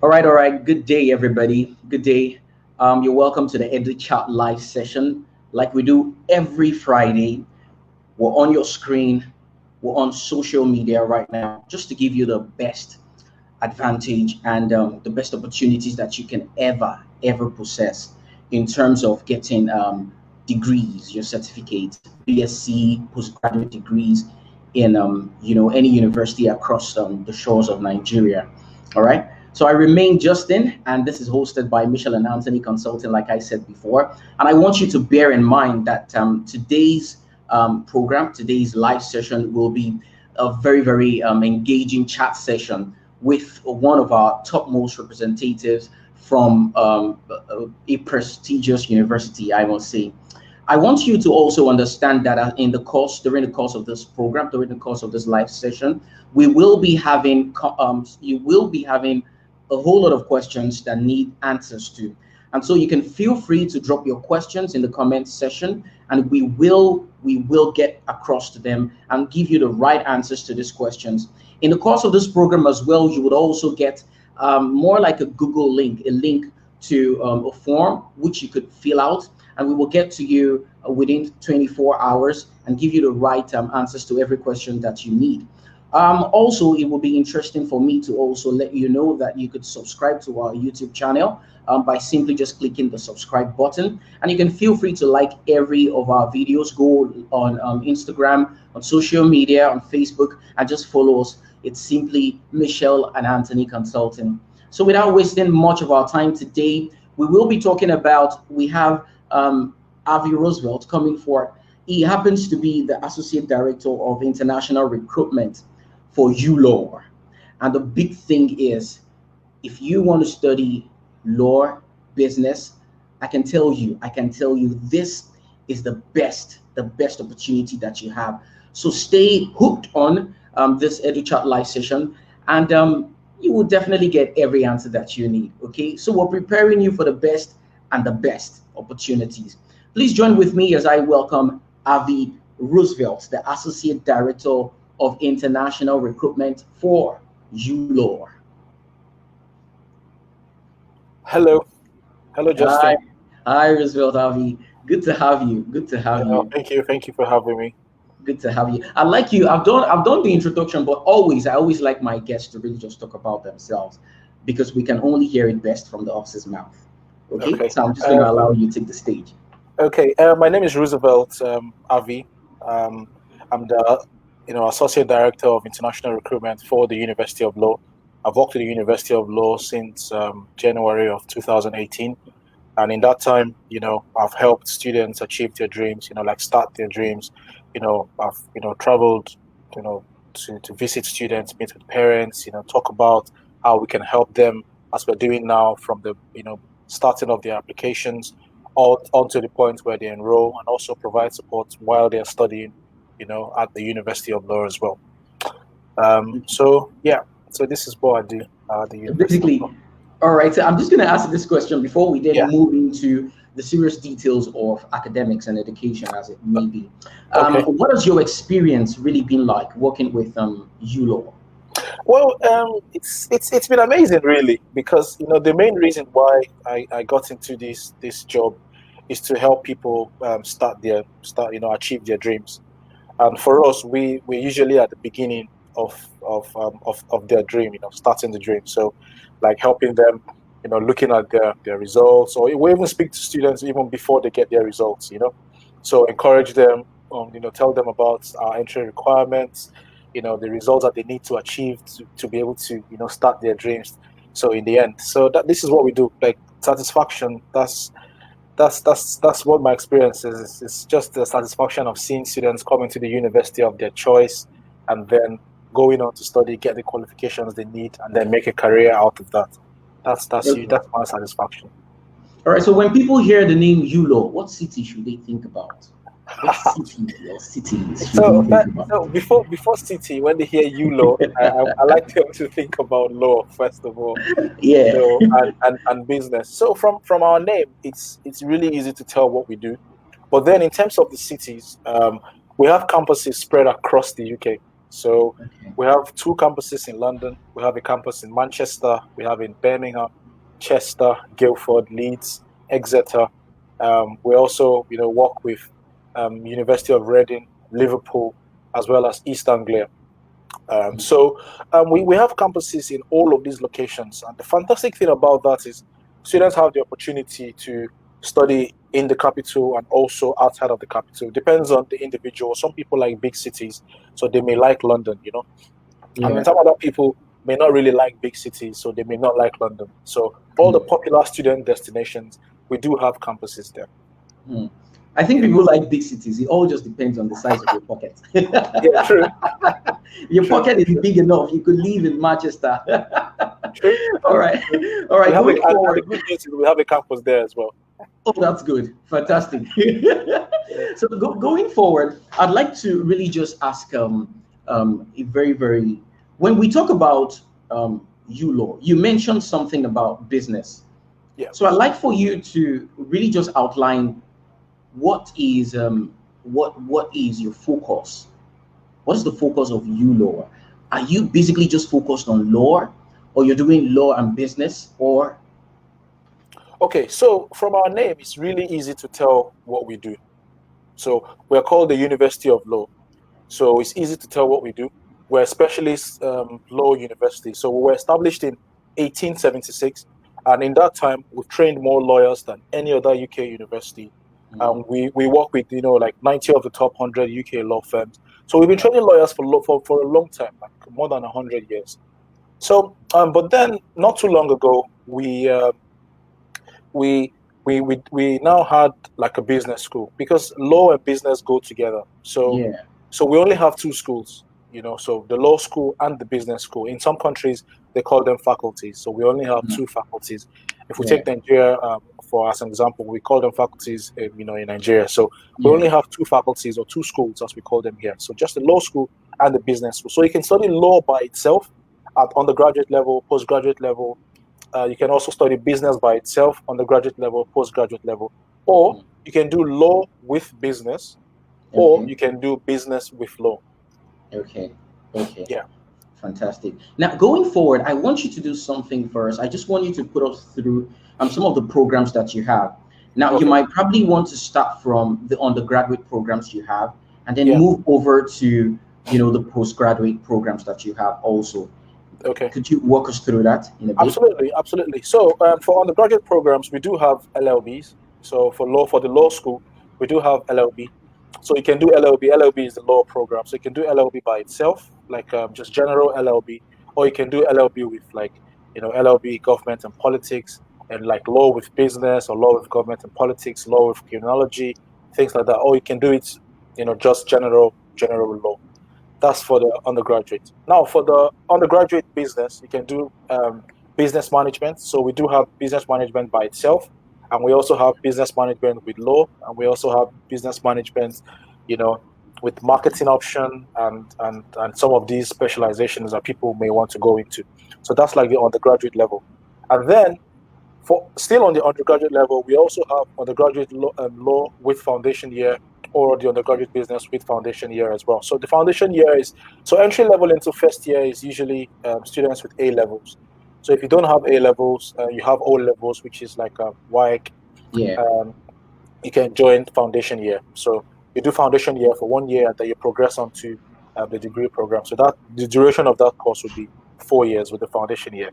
All right. Good day, everybody. Good day. You're welcome to the EduChat live session. Like we do every Friday, we're on your screen, we're on social media right now, just to give you the best advantage and the best opportunities that you can ever possess in terms of getting degrees, your certificate, BSc, postgraduate degrees in any university across the shores of Nigeria. All right. So I remain Justin, and this is hosted by Michelle and Anthony Consulting, like I said before. And I want you to bear in mind that today's program, today's live session, will be a very engaging chat session with one of our topmost representatives from a prestigious university, I must say. I want you to also understand that during the course of this program, during the course of this live session, we will be having, you will be having a whole lot of questions that need answers to. And so you can feel free to drop your questions in the comment section, and we will get across to them and give you the right answers to these questions. In the course of this program as well, you would also get more like a Google link, a link to a form which you could fill out, and we will get to you within 24 hours and give you the right answers to every question that you need. Also, it will be interesting for me to also let you know that you could subscribe to our YouTube channel by simply just clicking the subscribe button. And you can feel free to like every of our videos. Go on Instagram, on social media, on Facebook, and just follow us. It's simply Michelle and Anthony Consulting. So without wasting much of our time today, we have Avi Roosevelt coming forward. He happens to be the Associate Director of International Recruitment for ULaw. And the big thing is, if you want to study law, business, I can tell you this is the best opportunity that you have. So stay hooked on this EduChat live session, and you will definitely get every answer that you need. Okay, so we're preparing you for the best and the best opportunities. Please join with me as I welcome Avi Roosevelt, the Associate Director of International Recruitment for ULaw. Hello. Hello, Hi, Justin. hi, Roosevelt Avi. Good to have you. Good to have you. Thank you. Thank you for having me. Good to have you. I like you. I've done the introduction, but I always like my guests to really just talk about themselves because we can only hear it best from the officer's mouth. Okay, Okay. so I'm just going to allow you to take the stage. Okay. My name is Roosevelt Avi. Um, I'm the Associate Director of International Recruitment for the University of Law. I've worked at the University of Law since January of 2018. And in that time, I've helped students achieve their dreams, like start their dreams. I've, traveled, to visit students, meet with parents, talk about how we can help them as we're doing now from the, starting of their applications all on to the point where they enroll, and also provide support while they're studying, at the University of Law as well. So this is what I do at the So University of Law. basically, all right. So I'm just going to ask this question before we then Yeah. move into the serious details of academics and education, as it may be. Okay. What has your experience really been like working with ULaw? Well, it's been amazing, really, because the main reason why I got into this job is to help people achieve their dreams. And for us, we're usually at the beginning of their dream, starting the dream. So, like helping them, looking at their results, or we even speak to students even before they get their results. So encourage them, tell them about our entry requirements, the results that they need to achieve to be able to, start their dreams. So in the end, so that this is what we do, like satisfaction. That's what my experience is. It's just the satisfaction of seeing students coming to the university of their choice and then going on to study, get the qualifications they need, and then make a career out of that. Okay. That's my satisfaction. All right. So when people hear the name ULaw, what city should they think about? What city or cities should they So, think about? before city, when they hear you law, I like them to think about law first of all, Yeah. and business. So from our name, it's really easy to tell what we do. But then in terms of the cities, we have campuses spread across the UK. So Okay. we have 2 campuses in London. We have a campus in Manchester. We have in Birmingham, Chester, Guildford, Leeds, Exeter. We also, work with University of Reading, Liverpool, as well as East Anglia. We have campuses in all of these locations. And the fantastic thing about that is students have the opportunity to study in the capital and also outside of the capital. It depends on the individual. Some people like big cities, so they may like London. And then Yeah. some other people may not really like big cities, so they may not like London. So all the Hmm. popular student destinations, we do have campuses there. Hmm. I think Yeah. people like big cities. It all just depends on the size of your pocket. Yeah, true, Your true, pocket is true, big enough. You could live in Manchester. true, All true, right. true. All We right. have Going and the forward. good news is we have a campus there as well. Oh, that's good. Fantastic. Yeah. So going forward, I'd like to really just ask a very, very, when we talk about ULaw, you mentioned something about business. Yeah. So I'd like for you to really just outline what is your focus? What's the focus of ULaw? Are you basically just focused on law, or you're doing law and business, or Okay, so from our name, it's really easy to tell what we do. So we're called the University of Law. So it's easy to tell what we do. We're a specialist law university. So we were established in 1876. And in that time, we've trained more lawyers than any other UK university. We work with, like 90 of the top 100 UK law firms. So we've been training lawyers for a long time, like more than 100 years. So, but then not too long ago, we we now had like a business school because law and business go together. So yeah, we only have 2 schools, so the law school and the business school. In some countries they call them faculties, so we only have mhm, 2 faculties. If we yeah, take Nigeria for as an example, we call them faculties, in Nigeria. So we yeah, only have 2 faculties or 2 schools as we call them here. So just the law school and the business school. So you can study law by itself at undergraduate level, postgraduate level. You can also study business by itself, undergraduate level, postgraduate level, or mm, you can do law with business, or okay, you can do business with law. okay, okay. Yeah. Fantastic. Now, going forward, I want you to do something first. I just want you to put us through some of the programs that you have. Now, you Okay. might probably want to start from the undergraduate programs you have, and then Yeah. move over to the postgraduate programs that you have also. Okay. Could you walk us through that in a bit? Absolutely. Absolutely. So for undergraduate programs, we do have LLBs. So for the law school, we do have LLB. So you can do LLB. LLB is the law program. So you can do LLB by itself, like just general LLB, or you can do LLB with like LLB government and politics, and like law with business, or law with government and politics, law with criminology, things like that. Or you can do it, just general law. That's for the undergraduate. Now, for the undergraduate business, you can do business management. So we do have business management by itself, and we also have business management with law, and we also have business management, you know, with marketing option and some of these specializations that people may want to go into. So that's like the undergraduate level, and then for still on the undergraduate level, we also have undergraduate law with foundation year, or the undergraduate business with foundation year as well. So the foundation year is entry level into first year is usually students with A levels. So if you don't have A levels, you have O levels, which is like a WAEC. Yeah. Um, you can join foundation year. So you do foundation year for 1 year, and then you progress on to the degree program. So that the duration of that course would be 4 years with the foundation year.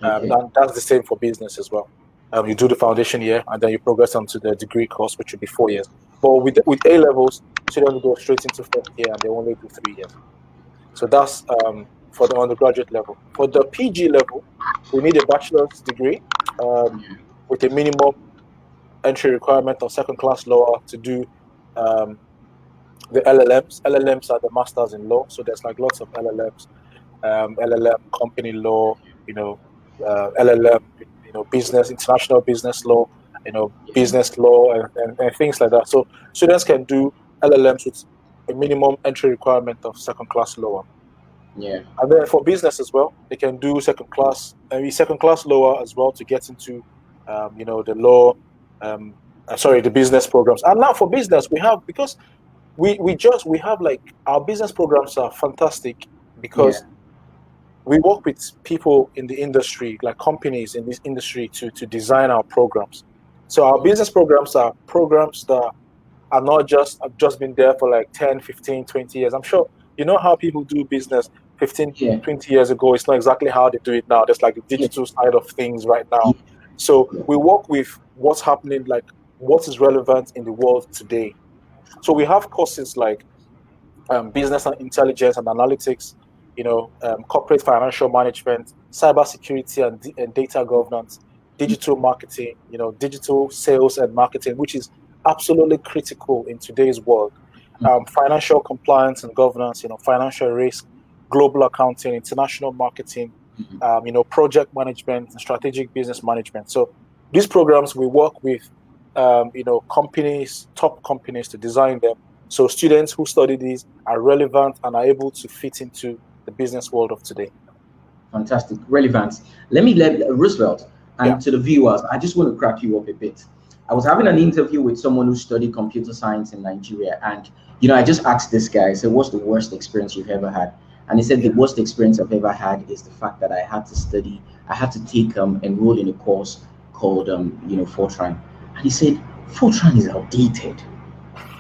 Okay. And that's the same for business as well. You do the foundation year, and then you progress onto the degree course, which would be 4 years. But with A levels, students go straight into first year, and they only do 3 years. So that's for the undergraduate level. For the PG level, we need a bachelor's degree with a minimum entry requirement of second class lower to do um, the LLMs. LLMs are the masters in law, so there's like lots of LLMs, LLM company law, LLM, business, international business law, Yeah. business law, and things like that. So students can do LLMs with a minimum entry requirement of second class lower. Yeah. And then for business as well, they can do second class lower as well to get into, the law, the business programs. And now for business, we have because we have like our business programs are fantastic Yeah. because we work with people in the industry, like companies in this industry, to design our programs. So our business programs are programs that are not just have just been there for like 10, 15, 20 years. I'm sure you know how people do business 15, Yeah. 20 years ago. It's not exactly how they do it now. There's like the Yeah. digital side of things right now. Yeah. So Yeah. we work with what's happening, like what is relevant in the world today. So we have courses like business and intelligence and analytics, corporate financial management, cybersecurity and data governance, digital marketing, digital sales and marketing, which is absolutely critical in today's world. Financial compliance and governance, financial risk, global accounting, international marketing, project management and strategic business management. So these programs we work with, companies, top companies to design them. So students who study these are relevant and are able to fit into the business world of today. Fantastic. Relevance. Let me let Roosevelt Yeah. and to the viewers, I just want to crack you up a bit. I was having an interview with someone who studied computer science in Nigeria. And, I just asked this guy, I said, what's the worst experience you've ever had? And he said, the worst experience I've ever had is the fact that I had to take, enroll in a course called, Fortran. And he said, Fortran is outdated.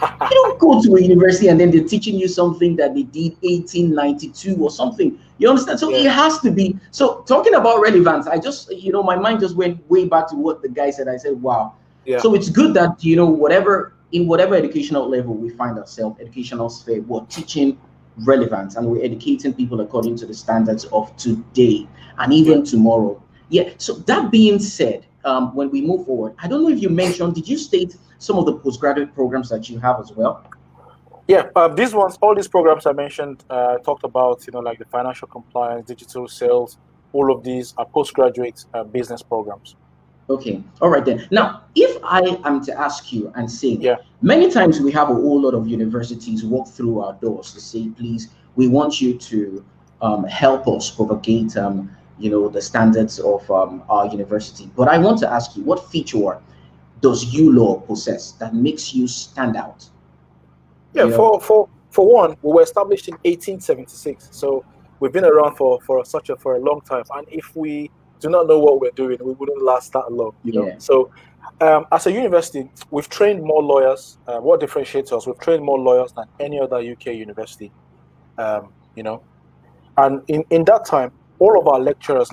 You don't go to a university and then they're teaching you something that they did 1892 or something. You understand? So it has to be. So talking about relevance, I just, my mind just went way back to what the guy said. I said, wow. Yeah. So it's good that, whatever educational level we find ourselves, educational sphere, we're teaching relevance and we're educating people according to the standards of today and even tomorrow. Yeah. So that being said, when we move forward, I don't know if you mentioned, did you state some of the postgraduate programs that you have as well? Yeah, all these programs I mentioned, talked about, like the financial compliance, digital sales, all of these are postgraduate business programs. Okay, all right then. Now, if I am to ask you and say, Yeah. many times we have a whole lot of universities walk through our doors to say, please, we want you to help us propagate, the standards of our university. But I want to ask you, what feature does ULaw possess that makes you stand out? Yeah, for one, we were established in 1876, so we've been around for a long time. And if we do not know what we're doing, we wouldn't last that long, Yeah. So, as a university, we've trained more lawyers. What differentiates us? We've trained more lawyers than any other UK university. And in that time, all of our lecturers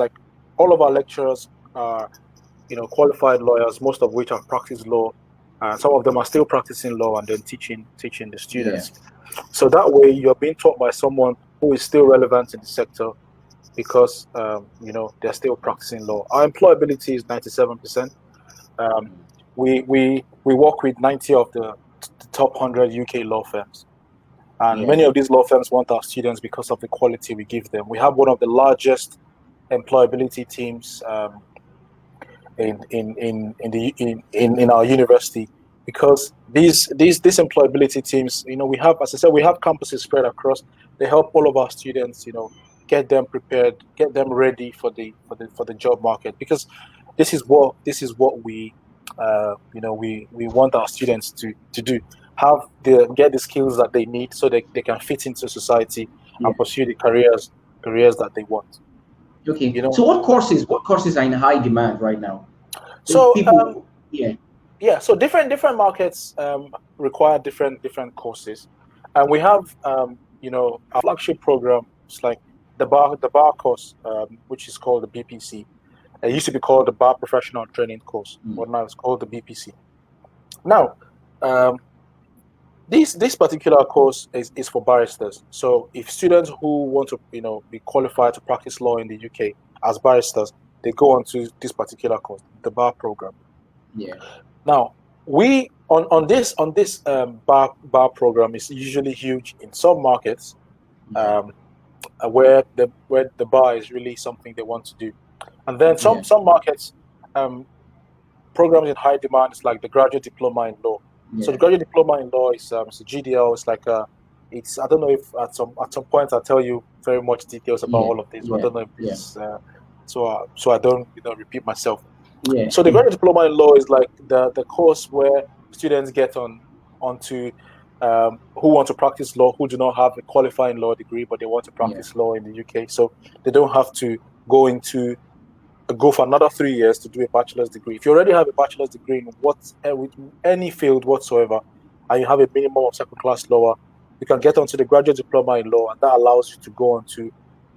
are qualified lawyers, most of which have practiced law. Some of them are still practicing law and then teaching the Yeah. students. So that way, you're being taught by someone who is still relevant in the sector because they're still practicing law. Our employability is 97%. We work with 90 of the top 100 UK law firms, and many of these law firms want our students because of the quality we give them. We have one of the largest employability teams in our university, because these employability teams, we have, as I said, we have campuses spread across. They help all of our students, get them prepared, get them ready for the job market, because this is what we we want our students to do, get the skills that they need so they can fit into society and pursue the careers that they want. Okay. So what courses are in high demand right now? So people, so different markets require different courses, and we have our flagship program. It's like the bar course, which is called the BPC. It used to be called the Bar Professional Training Course, but now it's called the BPC. Now, this particular course is for barristers. So if students who want to be qualified to practice law in the UK as barristers, they go on to this particular course, the bar program. Yeah. Now, we on this bar program is usually huge in some markets, where the bar is really something they want to do, and then some markets, programs in high demand is like the graduate diploma in law. So the graduate diploma in law is a GDL. It's like I don't know if at some point I'll tell you very much details about all of this. But I don't know if it's so I don't repeat myself. So the graduate diploma in law is like the course where students get onto who want to practice law, who do not have a qualifying law degree, but they want to practice law in the UK. So they don't have to go for another 3 years to do a bachelor's degree. If you already have a bachelor's degree in with any field whatsoever, and you have a minimum of second-class law, you can get onto the graduate diploma in law, and that allows you to go onto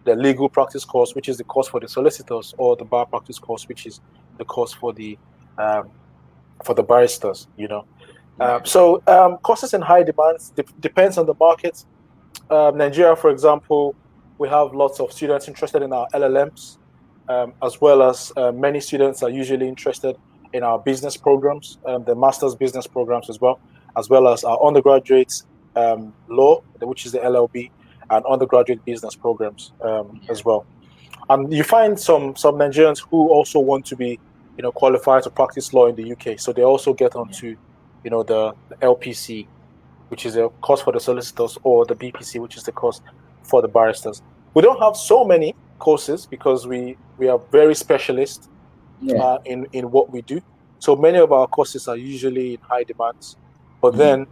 the legal practice course, which is the course for the solicitors, or the bar practice course, which is the course for the barristers. So courses in high demand depends on the market. Nigeria, for example, we have lots of students interested in our LLMs, as well as many students are usually interested in our business programs, the master's business programs as well as our undergraduate law, which is the LLB, and undergraduate business programs as well. And you find some Nigerians who also want to be, qualified to practice law in the UK. So they also get onto, the LPC, which is a course for the solicitors, or the BPC, which is the course for the barristers. We don't have so many courses because we are very specialist in what we do. So many of our courses are usually in high demands, but then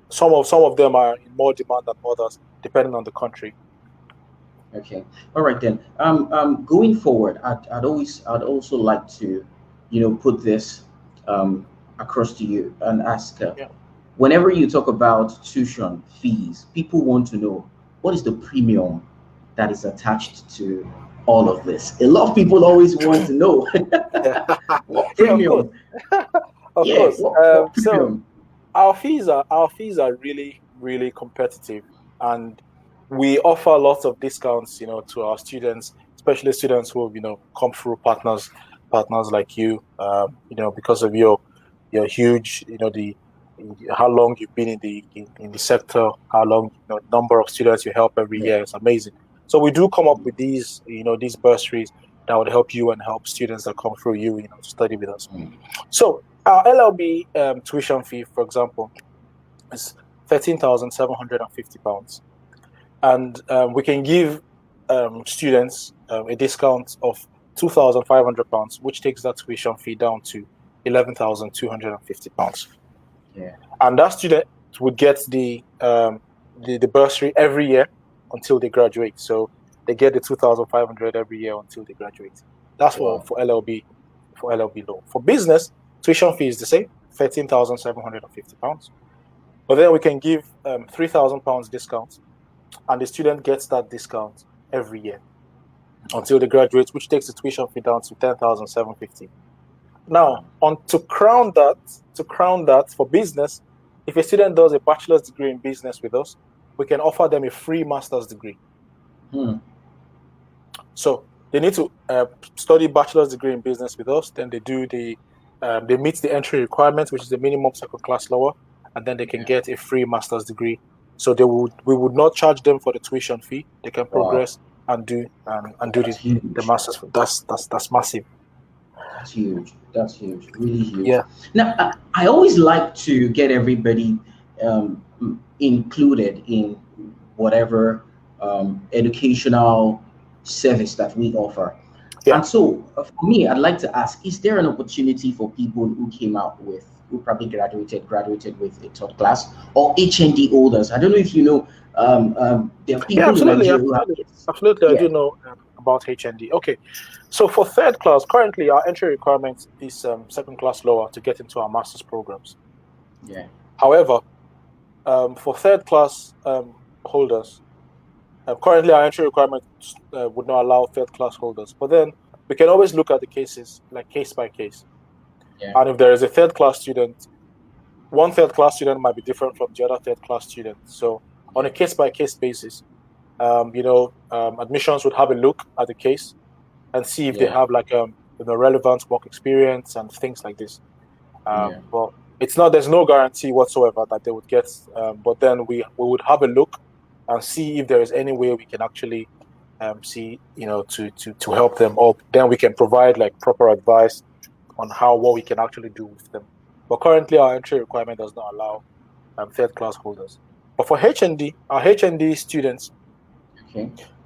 some of them are in more demand than others, depending on the country. Okay. All right then. Going forward, I'd also like to, put this across to you and ask. Whenever you talk about tuition fees, people want to know what is the premium that is attached to all of this. A lot of people always want to know what premium. Of course. What premium? So our fees are really, really competitive, and we offer lots of discounts, to our students, especially students who have, come through partners like you, because of your huge, how long you've been in the sector, how long, number of students you help every year. It's amazing. So we do come up with these bursaries that would help you and help students that come through you, to study with us. So our LLB tuition fee, for example, is £13,750, and we can give students a discount of £2,500, which takes that tuition fee down to £11,250. And that student would get the bursary every year until they graduate. So they get the $2,500 every year until they graduate. That's for LLB law. For business, tuition fee is the same, £13,750. But then we can give £3,000 discount, and the student gets that discount every year until they graduate, which takes the tuition fee down to £10,750. Now, to crown that for business, if a student does a bachelor's degree in business with us, we can offer them a free master's degree. So they need to study bachelor's degree in business with us. Then they meet the entry requirements, which is the minimum second-class lower, and then they can get a free master's degree. So we would not charge them for the tuition fee. They can progress and do the master's. That's massive. That's huge, really huge. Yeah. Now, I always like to get everybody included in whatever educational service that we offer. Yeah. And so, for me, I'd like to ask: is there an opportunity for people who probably graduated with a third class, or HND holders? I don't know if you know. There are people in Nigeria who have it. Absolutely, I do know about HND. Okay, so for third class, currently our entry requirement is second class lower to get into our master's programs. Yeah. However, for third class holders, currently our entry requirement would not allow third class holders. But then we can always look at the cases, like case by case. Yeah. And if there is a third class student, one third class student might be different from the other third class student. So on a case by case basis, admissions would have a look at the case and see if they have relevant work experience and things like this. Well, there's no guarantee whatsoever that they would get, but then we would have a look and see if there is any way we can actually to help them, or then we can provide proper advice on what we can actually do with them. But currently our entry requirement does not allow third class holders. But for HND, our HND students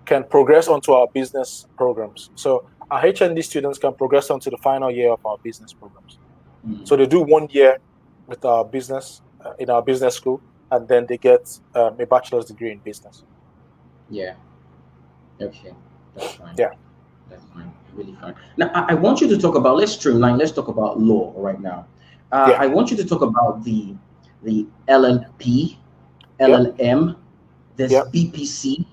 can progress onto our business programs. So our HND students can progress onto the final year of our business programs. So they do 1 year with our business in our business school, and then they get a bachelor's degree in business. Yeah. Okay. That's fine. Yeah. That's fine. Really fine. Now, I want you to talk about, let's streamline, let's talk about law right now. Yeah. I want you to talk about the LLP, Yep. LLM, there's Yep. BPC,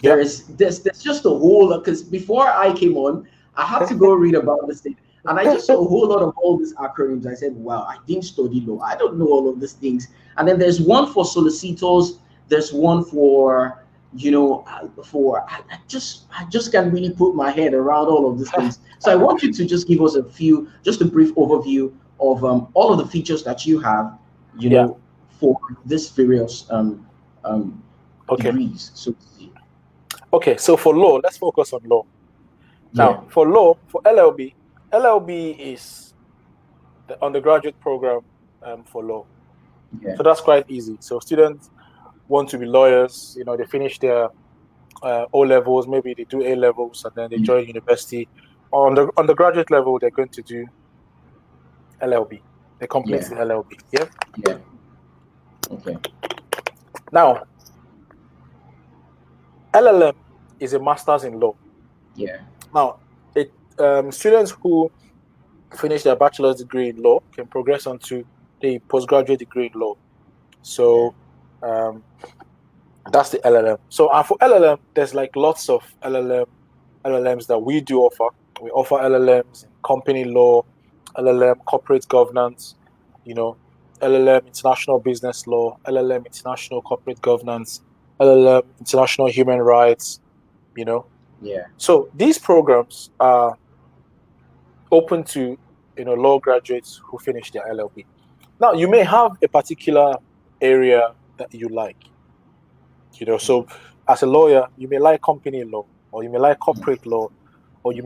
Yep. there's just a whole, because before I came on, I had to go read about this thing. And I just saw a whole lot of all these acronyms. I said, wow, I didn't study law. I don't know all of these things. And then there's one for solicitors, there's one for, I just can't really put my head around all of these things. So I want you to just give us just a brief overview of all of the features that you have, Yeah. for this various Okay. degrees. So Okay. So for law, let's focus on law. yeah, Now, for law, for LLB is the undergraduate program for law. yeah, So that's quite easy. So students want to be lawyers. They finish their O levels, maybe they do A levels, and then they join university. On the undergraduate level, they're going to do LLB. They complete yeah, the LLB. Yeah. yeah. Okay. Now, LLM is a master's in law. Yeah. Now, students who finish their bachelor's degree in law can progress on to the postgraduate degree in law. So, that's the LLM. So, for LLM, there's like lots of LLMs that we do offer. We offer LLMs in company law, LLM corporate governance, LLM international business law, LLM international corporate governance, LLM international human rights, Yeah. So these programs are open to law graduates who finish their LLB. Now, you may have a particular area that you like. So as a lawyer, you may like company law, or you may like corporate law,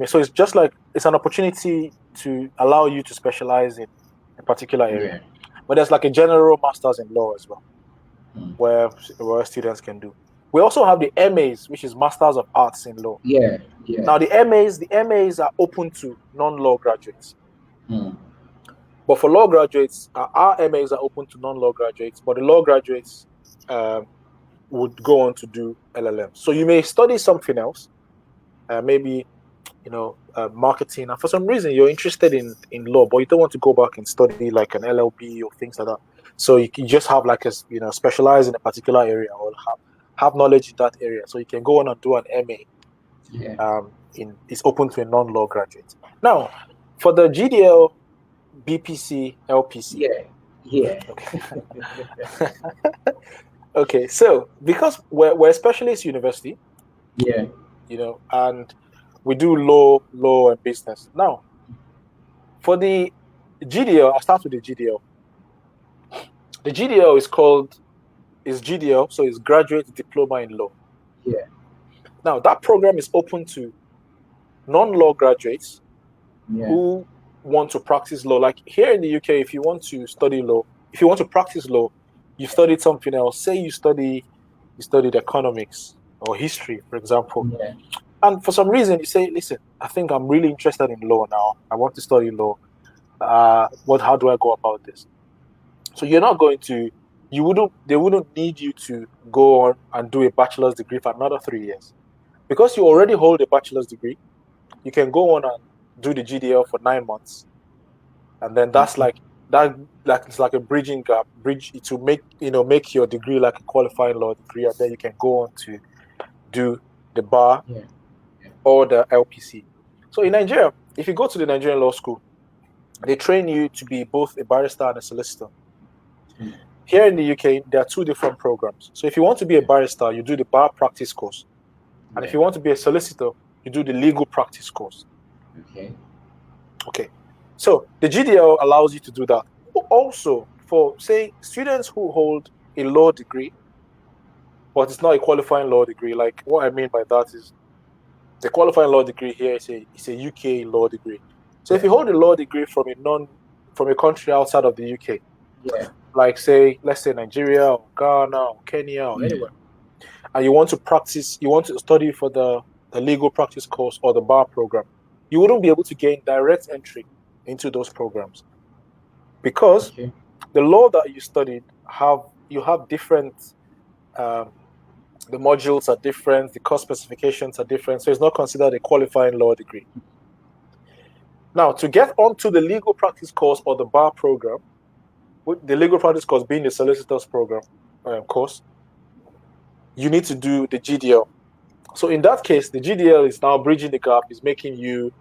so it's just like it's an opportunity to allow you to specialize in a particular area. Yeah. But there's like a general master's in law as well, Mm. where students can do. We also have the MAs, which is Masters of Arts in Law. Yeah. Yeah. Now the MAs are open to non-law graduates. Mm. But for law graduates, our MAs are open to non-law graduates, but the law graduates would go on to do LLM. So you may study something else, maybe marketing, and for some reason you're interested in law, but you don't want to go back and study like an LLB or things like that. So you can just have like specialize in a particular area or have knowledge in that area. So you can go on and do an MA. Yeah. It's open to a non-law graduate. Now, for the GDL, BPC, LPC. Yeah. Yeah. Okay. Okay. So because we're a specialist university, Yeah. and we do law and business. Now, for the GDL, I'll start with the GDL. The GDL is GDL, so it's Graduate Diploma in Law. Yeah. Now, that program is open to non-law graduates who want to practice law. Like here in the UK, if you want to study law, if you want to practice law, you studied something else. Say you studied economics or history, for example. Yeah. And for some reason, you say, listen, I think I'm really interested in law now. I want to study law. How do I go about this? So you're not going to, they wouldn't need you to go on and do a bachelor's degree for another 3 years. Because you already hold a bachelor's degree, you can go on and do the GDL for 9 months. And then that's it's like a bridging gap, to make your degree like a qualified law degree, and then you can go on to do the bar or the LPC. So in Nigeria, if you go to the Nigerian law school, they train you to be both a barrister and a solicitor. Here in the UK, there are two different programs. So if you want to be a barrister, you do the bar practice course. And if you want to be a solicitor, you do the legal practice course. Okay. So the GDL allows you to do that. Also, for, say, students who hold a law degree, but it's not a qualifying law degree. Like, what I mean by that is the qualifying law degree here is a UK law degree. So if you hold a law degree from a country outside of the UK, like let's say Nigeria or Ghana or Kenya or anywhere, and you want to study for the legal practice course or the bar program, you wouldn't be able to gain direct entry into those programs because the law that you studied have you have different. The modules are different. The course specifications are different. So it's not considered a qualifying law degree. Now, to get onto the legal practice course or the bar program, with the legal practice course being the solicitor's program course, you need to do the GDL. So in that case, the GDL is now bridging the gap, is making you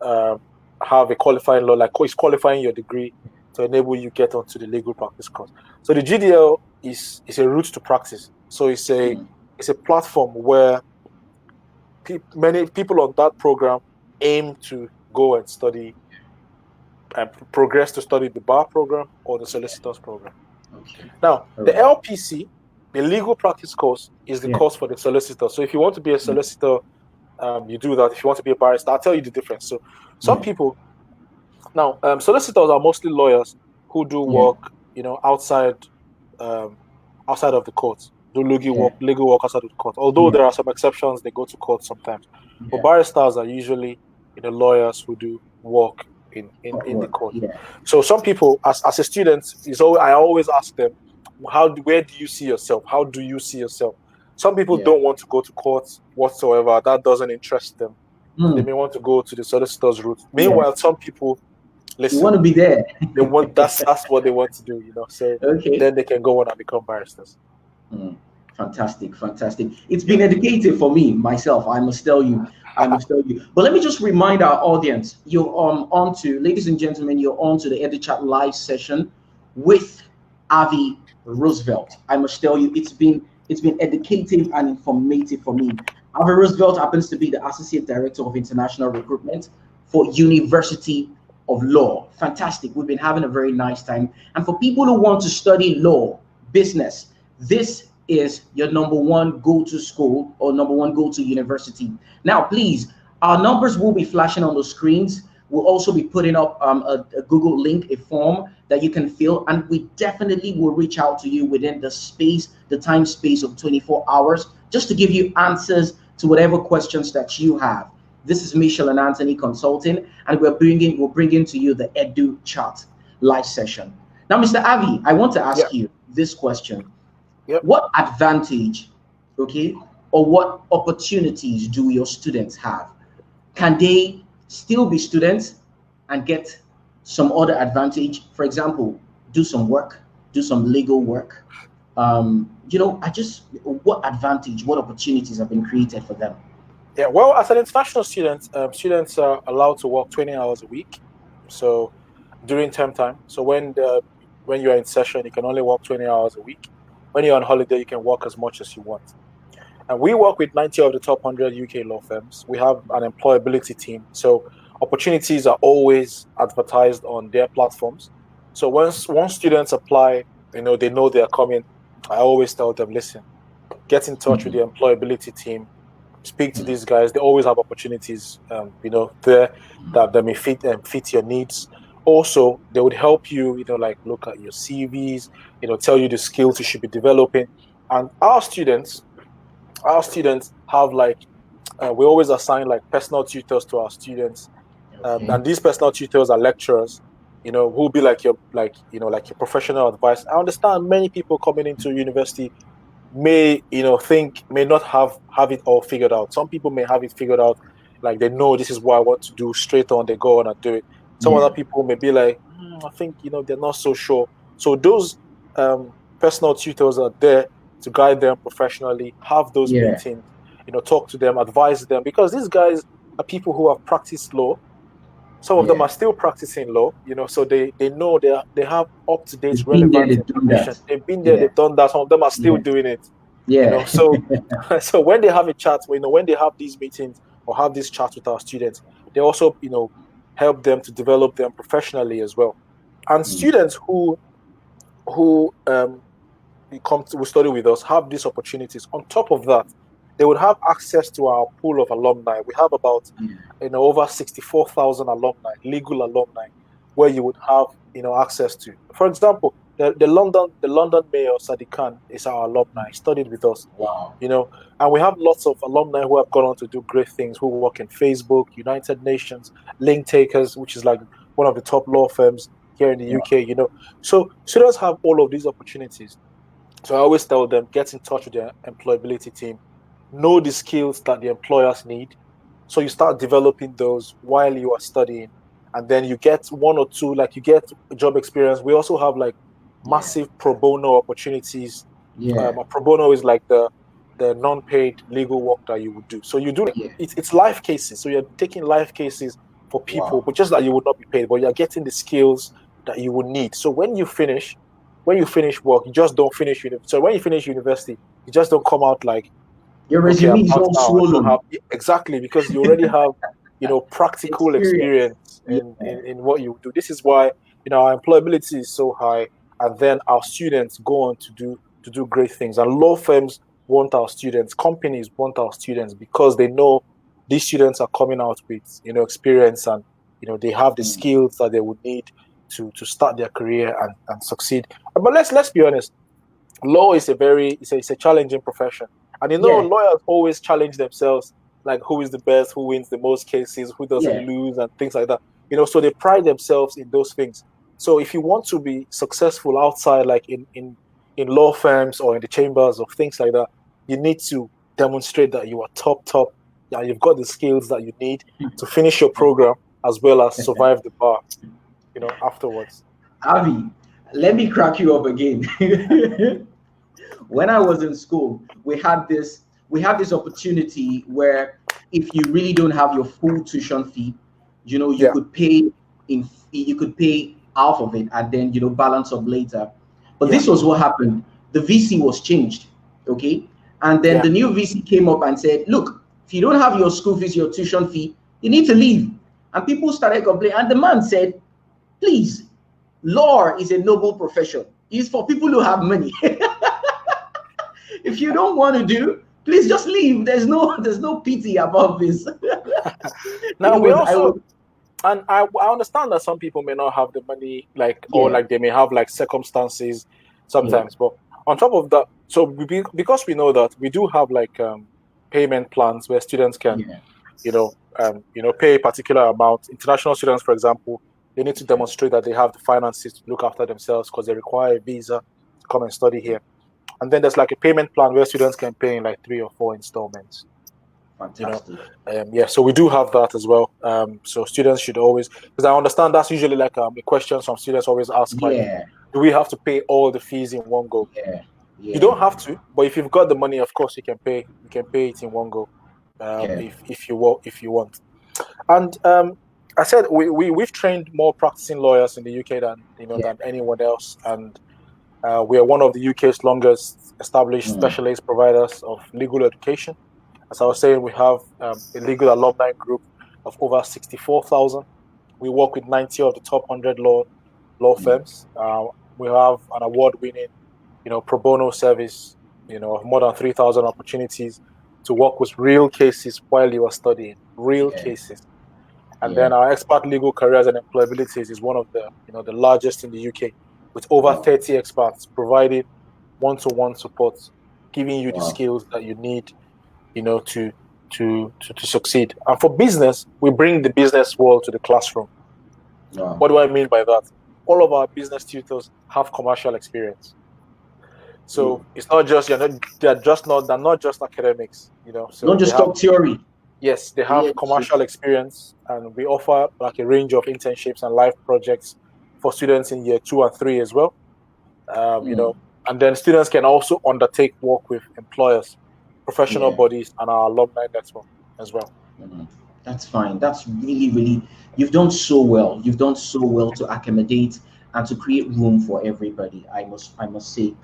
have a qualifying law, like it's qualifying your degree to enable you get onto the legal practice course. So the GDL is a route to practice. So it's a platform where many people on that program aim to go and study and progress to study the bar program or the solicitor's program. Okay. Now, the LPC, the legal practice course, is the course for the solicitor. So if you want to be a solicitor, you do that. If you want to be a barrister, I'll tell you the difference. So some people, now solicitors are mostly lawyers who do work, outside of the court, do legal work outside of the court. Although there are some exceptions, they go to court sometimes. But barristers are usually lawyers who do work in the court. So some people, as a student, I always ask them, where do you see yourself? How do you see yourself? Some people don't want to go to court whatsoever. That doesn't interest them. They may want to go to the solicitor's route. Meanwhile, some people listen. You want to be there. They want that's what they want to do, So then they can go on and become barristers. Fantastic. It's been educative for me, myself. I must tell you. But let me just remind our audience, you're ladies and gentlemen, you're on to the EduChat live session with Avi Roosevelt. I must tell you, it's been educative and informative for me. Avi Roosevelt happens to be the Associate Director of International Recruitment for University of Law. Fantastic. We've been having a very nice time. And for people who want to study law, business, this is your number one go-to school or number one go-to university. Now, please, our numbers will be flashing on the screens. We'll also be putting up a Google link, a form that you can fill, and we definitely will reach out to you within the time space of 24 hours, just to give you answers to whatever questions that you have. This is Michelle and Anthony Consulting, and we'll bring to you the EduChat live session. Now, Mr. Avi, I want to ask you this question. What advantage, or what opportunities do your students have? Can they still be students and get some other advantage? For example, do some work, do some legal work. What advantage, what opportunities have been created for them? Yeah, well, as an international student, students are allowed to work 20 hours a week. So during term time. So when you're in session, you can only work 20 hours a week. When you're on holiday, you can work as much as you want. And we work with 90 of the top 100 UK law firms. We have an employability team. So opportunities are always advertised on their platforms. So once students apply, they know they are coming. I always tell them, listen, get in touch with the employability team. Speak to these guys. They always have opportunities, there that may fit your needs. Also, they would help you, look at your CVs, tell you the skills you should be developing. And our students have we always assign personal tutors to our students, and these personal tutors are lecturers, who will be your professional advice. I understand many people coming into university may not have it all figured out. Some people may have it figured out, they know this is what I want to do, straight on they go on and do it. Some other people may be I think they're not so sure. So those personal tutors are there to guide them professionally, have those meetings, talk to them, advise them, because these guys are people who have practiced law. Some of them are still practicing law, so they know they have up-to-date relevant information. They've been there, they've done that. Some of them are still doing it. So when they have a chat, when they have these meetings or have these chats with our students, they also, help them to develop them professionally as well. And students who study with us have these opportunities. On top of that, they would have access to our pool of alumni. We have about over 64,000 alumni, legal alumni, where you would have access to. For example, the London Mayor Sadiq Khan is our alumni. Studied with us. Wow. And we have lots of alumni who have gone on to do great things. Who work in Facebook, United Nations, Link Takers, which is one of the top law firms here in the UK. So students have all of these opportunities. So I always tell them, get in touch with their employability team, know the skills that the employers need. So you start developing those while you are studying, and then you get one or two, like you get job experience. We also have like Yeah. massive pro bono opportunities. Yeah. A pro bono is like the non-paid legal work that you would do. So you do Yeah. it's life cases. So you're taking life cases for people, Wow. but just that you would not be paid, but you're getting the skills that you would need. So when you finish work, you just don't finish uni. So when you finish university, you just don't come out like, Your okay, I'm resume is out all now. I don't have swollen. exactly because you already have, practical Experience. experience Yeah. in what you do. This is why, our employability is so high, and then our students go on to do great things. And law firms want our students, companies want our students because they know these students are coming out with, experience, and they have the Mm. skills that they would need to start their career and succeed. But let's be honest, law is it's a challenging profession, and Yeah. lawyers always challenge themselves, like who is the best, who wins the most cases, who doesn't Yeah. lose, and things like that. So they pride themselves in those things. So if you want to be successful outside, like in law firms or in the chambers or things like that, you need to demonstrate that you are top, and you've got the skills that you need to finish your program as well as survive the bar, afterwards. Avi, let me crack you up again. When I was in school, we had this opportunity where if you really don't have your full tuition fee, you Yeah, could pay you could pay half of it and then balance up later. But yeah, this was what happened. The VC was changed, okay? And then yeah. the new VC came up and said, "Look, if you don't have your school fees, your tuition fee, you need to leave." And people started complaining. And the man said, "Please, law is a noble profession. It's for people who have money. If you don't want to do, please just leave. There's no pity above this." Now It we was I also, was and I understand that some people may not have the money, like, or Yeah, like they may have like circumstances yeah, sometimes. But on top of that, so because we know that we do have like payment plans where students can, yeah, pay a particular amount. International students, for example, they need to yeah. demonstrate that they have the finances to look after themselves because they require a visa to come and study here. And then there's like a payment plan where students can pay in like 3 or 4 installments. you know Fantastic. yeah, so we do have that as well. So students should always, because I understand that's usually like a question some students always ask, like, Yeah, do we have to pay all the fees in one go? yeah, You yeah, don't have to, but if you've got the money, of course you can pay it in one go, yeah, if you want. And I said we've trained more practicing lawyers in the UK than yeah. anyone else, and we are one of the UK's longest established Mm, specialist providers of legal education. As I was saying, we have a legal alumni group of over 64,000. We work with 90 of the top 100 law mm, firms. We have an award-winning, pro bono service, of more than 3,000 opportunities to work with real cases while you are studying, real yeah, cases. And yeah. then our expert legal careers and employabilities is one of the largest in the UK, with over Wow, 30 experts providing one-to-one support, giving you the wow, skills that you need, to succeed. And for business, we bring the business world to the classroom. wow. What do I mean by that? All of our business tutors have commercial experience. Good. So it's not just they're not just academics, Don't so they just have, talk theory. yes, they have Yeah, commercial experience, and we offer like a range of internships and live projects for students in year 2 and 3 as well. um, you mm, know, and then students can also undertake work with employers, professional yeah. bodies, and our alumni network as well. Mhm. That's fine. That's really, really, you've done so well. You've done so well to accommodate and to create room for everybody. I must say.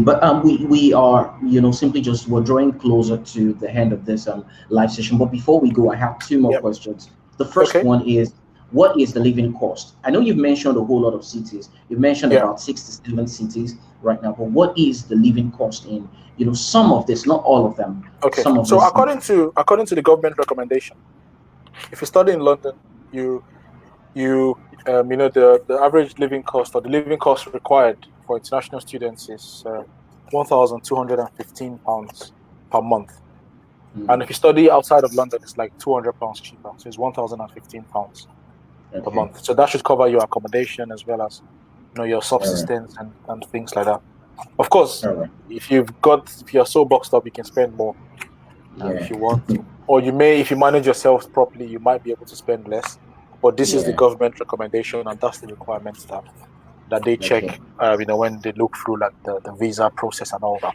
But we are, simply just we're drawing closer to the end of this live session. But before we go, I have two more Yep. questions. The first Okay. one is, what is the living cost? I know you've mentioned a whole lot of cities. You've mentioned Yeah. about 6 to 7 cities right now. But what is the living cost in, some of this, not all of them, Okay. some of So this? according to the government recommendation, if you study in London, you you the average living cost, or the living cost required for international students, is £1,215 per month. And Hmm. if you study outside of London, it's like £200 cheaper. So it's £1,015 per Okay. month. So that should cover your accommodation as well as your All right. subsistence and things like that. Of course, All right. if you're so boxed up, you can spend more Yeah. if you want to, or you may, if you manage yourself properly, you might be able to spend less. But this is the Yeah. government recommendation, and that's the requirements that they check. Okay. When they look through like the visa process and all that.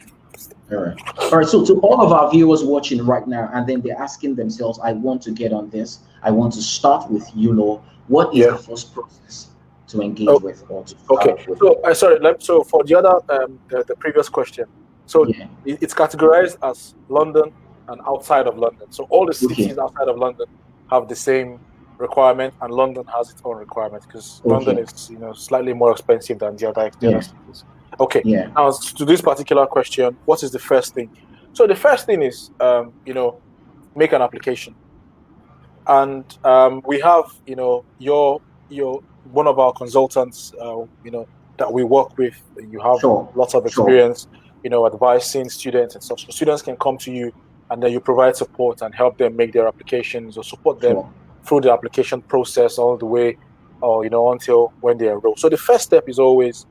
All right. All right. So to all of our viewers watching right now, and then they're asking themselves, I want to get on this. I want to start with ULaw. What is Yeah. the first process to engage Oh, with or to start okay. off with? So, sorry. So for the other, the previous question, so Yeah. it's categorized as London and outside of London. So all the Okay. cities outside of London have the same requirement, and London has its own requirements because London Okay. is, slightly more expensive than the other Yeah. cities. Okay. Yeah. Now to this particular question, what is the first thing? So the first thing is, make an application. And we have, your one of our consultants, that we work with. You have Sure. lots of Sure. experience, advising students and stuff. So students can come to you, and then you provide support and help them make their applications, or support them Sure. through the application process all the way, or until when they enroll. So the first step is always,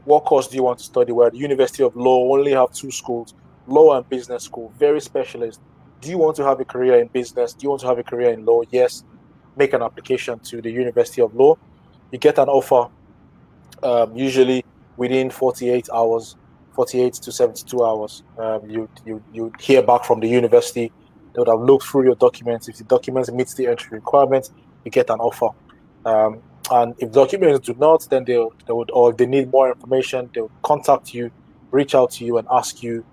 what course do you want to study? We're at the University of Law, only have two schools, law and business school, very specialist. Do you want to have a career in business? Do you want to have a career in law? Yes. Make an application to the University of Law. You get an offer, usually within 48 hours, 48 to 72 hours. You hear back from the university. They would have looked through your documents. If the documents meet the entry requirements, you get an offer. And if documents do not, then they would, or if they need more information, they'll contact you, reach out to you, and ask you,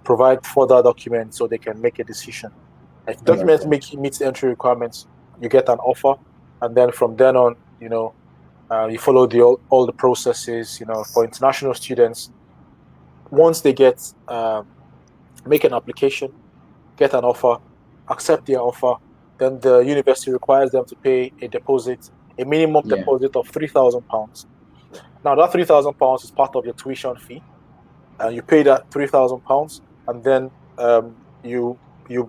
provide further documents so they can make a decision. If All right. documents meet the entry requirements, you get an offer, and then from then on, you follow all the processes. For international students, once they make an application, get an offer, accept their offer, then the university requires them to pay a minimum Yeah. deposit of £3,000. Now that £3,000 is part of your tuition fee, and you pay that £3,000, and then you'll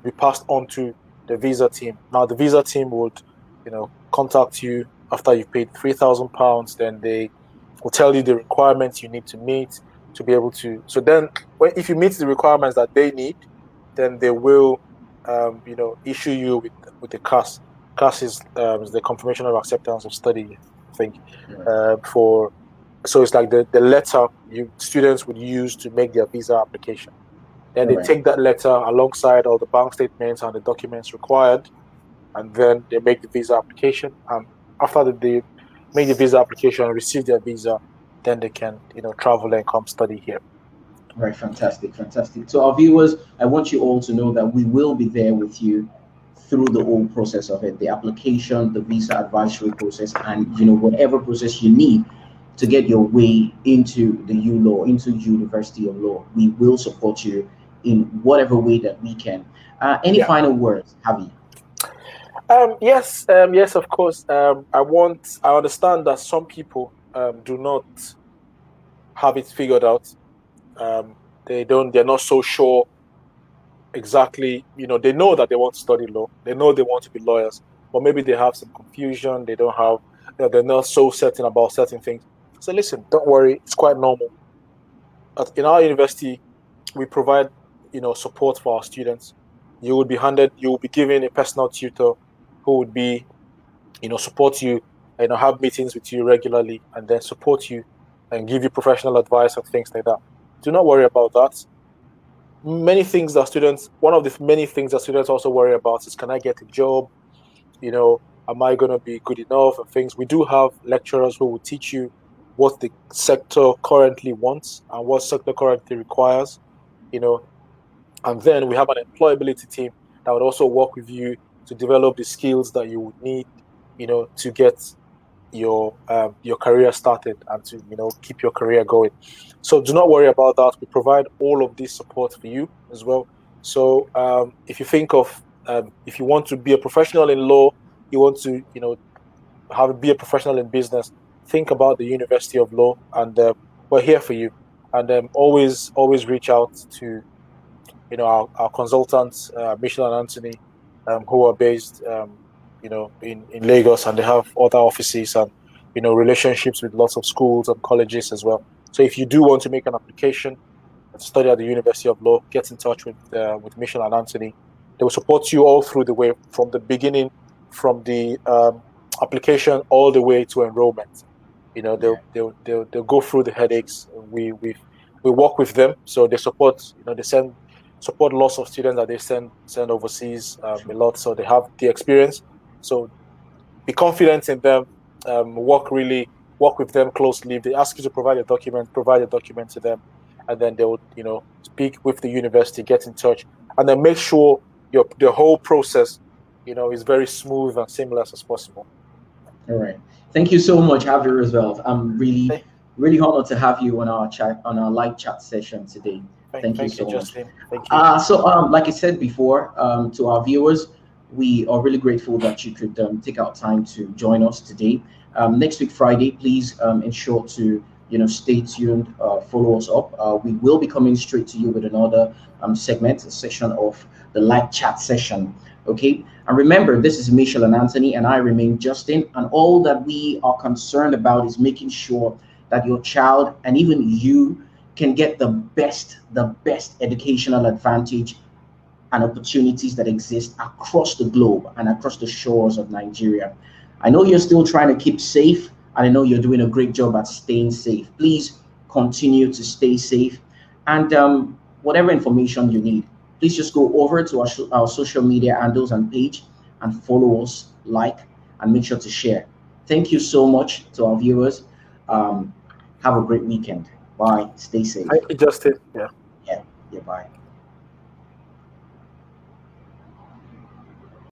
be passed on to the visa team. Now the visa team would, contact you after you've paid £3,000. Then they will tell you the requirements you need to meet to be able to. So then, if you meet the requirements that they need, then they will, issue you with the CAS. CAS is the confirmation of acceptance of study, I think, for. So it's like the letter students would use to make their visa application. Then All they right. take that letter alongside all the bank statements and the documents required, and then they make the visa application. And after they make the visa application and receive their visa, then they can, travel and come study here. Right, fantastic, fantastic. So our viewers, I want you all to know that we will be there with you through the whole process of it, the application, the visa advisory process, and whatever process you need to get your way into the U Law, into University of Law. We will support you in whatever way that we can. Any Yeah. final words, Javi? Yes, of course. I understand that some people do not have it figured out. They're not so sure exactly, they know that they want to study law, they know they want to be lawyers, but maybe they have some confusion. They don't have, they're not so certain about certain things. So listen, don't worry, it's quite normal. In our university, we provide, support for our students. You will be given a personal tutor who would be, support you, have meetings with you regularly, and then support you and give you professional advice and things like that. Do not worry about that. One of the many things that students also worry about is, can I get a job? Am I going to be good enough and things? We do have lecturers who will teach you what the sector currently wants and what sector currently requires, you know, and then we have an employability team that would also work with you to develop the skills that you would need, to get your career started and to keep your career going. So do not worry about that. We provide all of this support for you as well. So if you think of if you want to be a professional in law, you want to be a professional in business, think about the University of Law, and we're here for you. And always reach out to our consultants, Michelle and Anthony, who are based in Lagos, and they have other offices and relationships with lots of schools and colleges as well. So if you do want to make an application and study at the University of Law, get in touch with Michelle and Anthony. They will support you all through the way, from the beginning, from the application all the way to enrollment. You know, they'll go through the headaches. We work with them, so they support. You know, they support lots of students that they send overseas a lot, so they have the experience. So be confident in them. Work with them closely. If they ask you to provide a document to them, and then they will, speak with the university, get in touch, and then make sure the whole process, is very smooth and seamless as possible. All right. Thank you so much, Harvey Roosevelt. I'm really, really honored to have you on our live chat session today. Thank you so much. Justin. Thank you. So, like I said before, to our viewers, we are really grateful that you could take out time to join us today. Next week, Friday, please ensure to stay tuned, follow us up. We will be coming straight to you with another segment, a session of the live chat session. Okay, and remember, this is Michelle and Anthony, and I remain Justin, and all that we are concerned about is making sure that your child and even you can get the best educational advantage and opportunities that exist across the globe and across the shores of Nigeria. I know you're still trying to keep safe, and I know you're doing a great job at staying safe. Please continue to stay safe, and whatever information you need, please just go over to our social media handles and page and follow us, like, and make sure to share. Thank you so much to our viewers. Have a great weekend. Bye. Stay safe. Justin. Yeah. Yeah. Bye.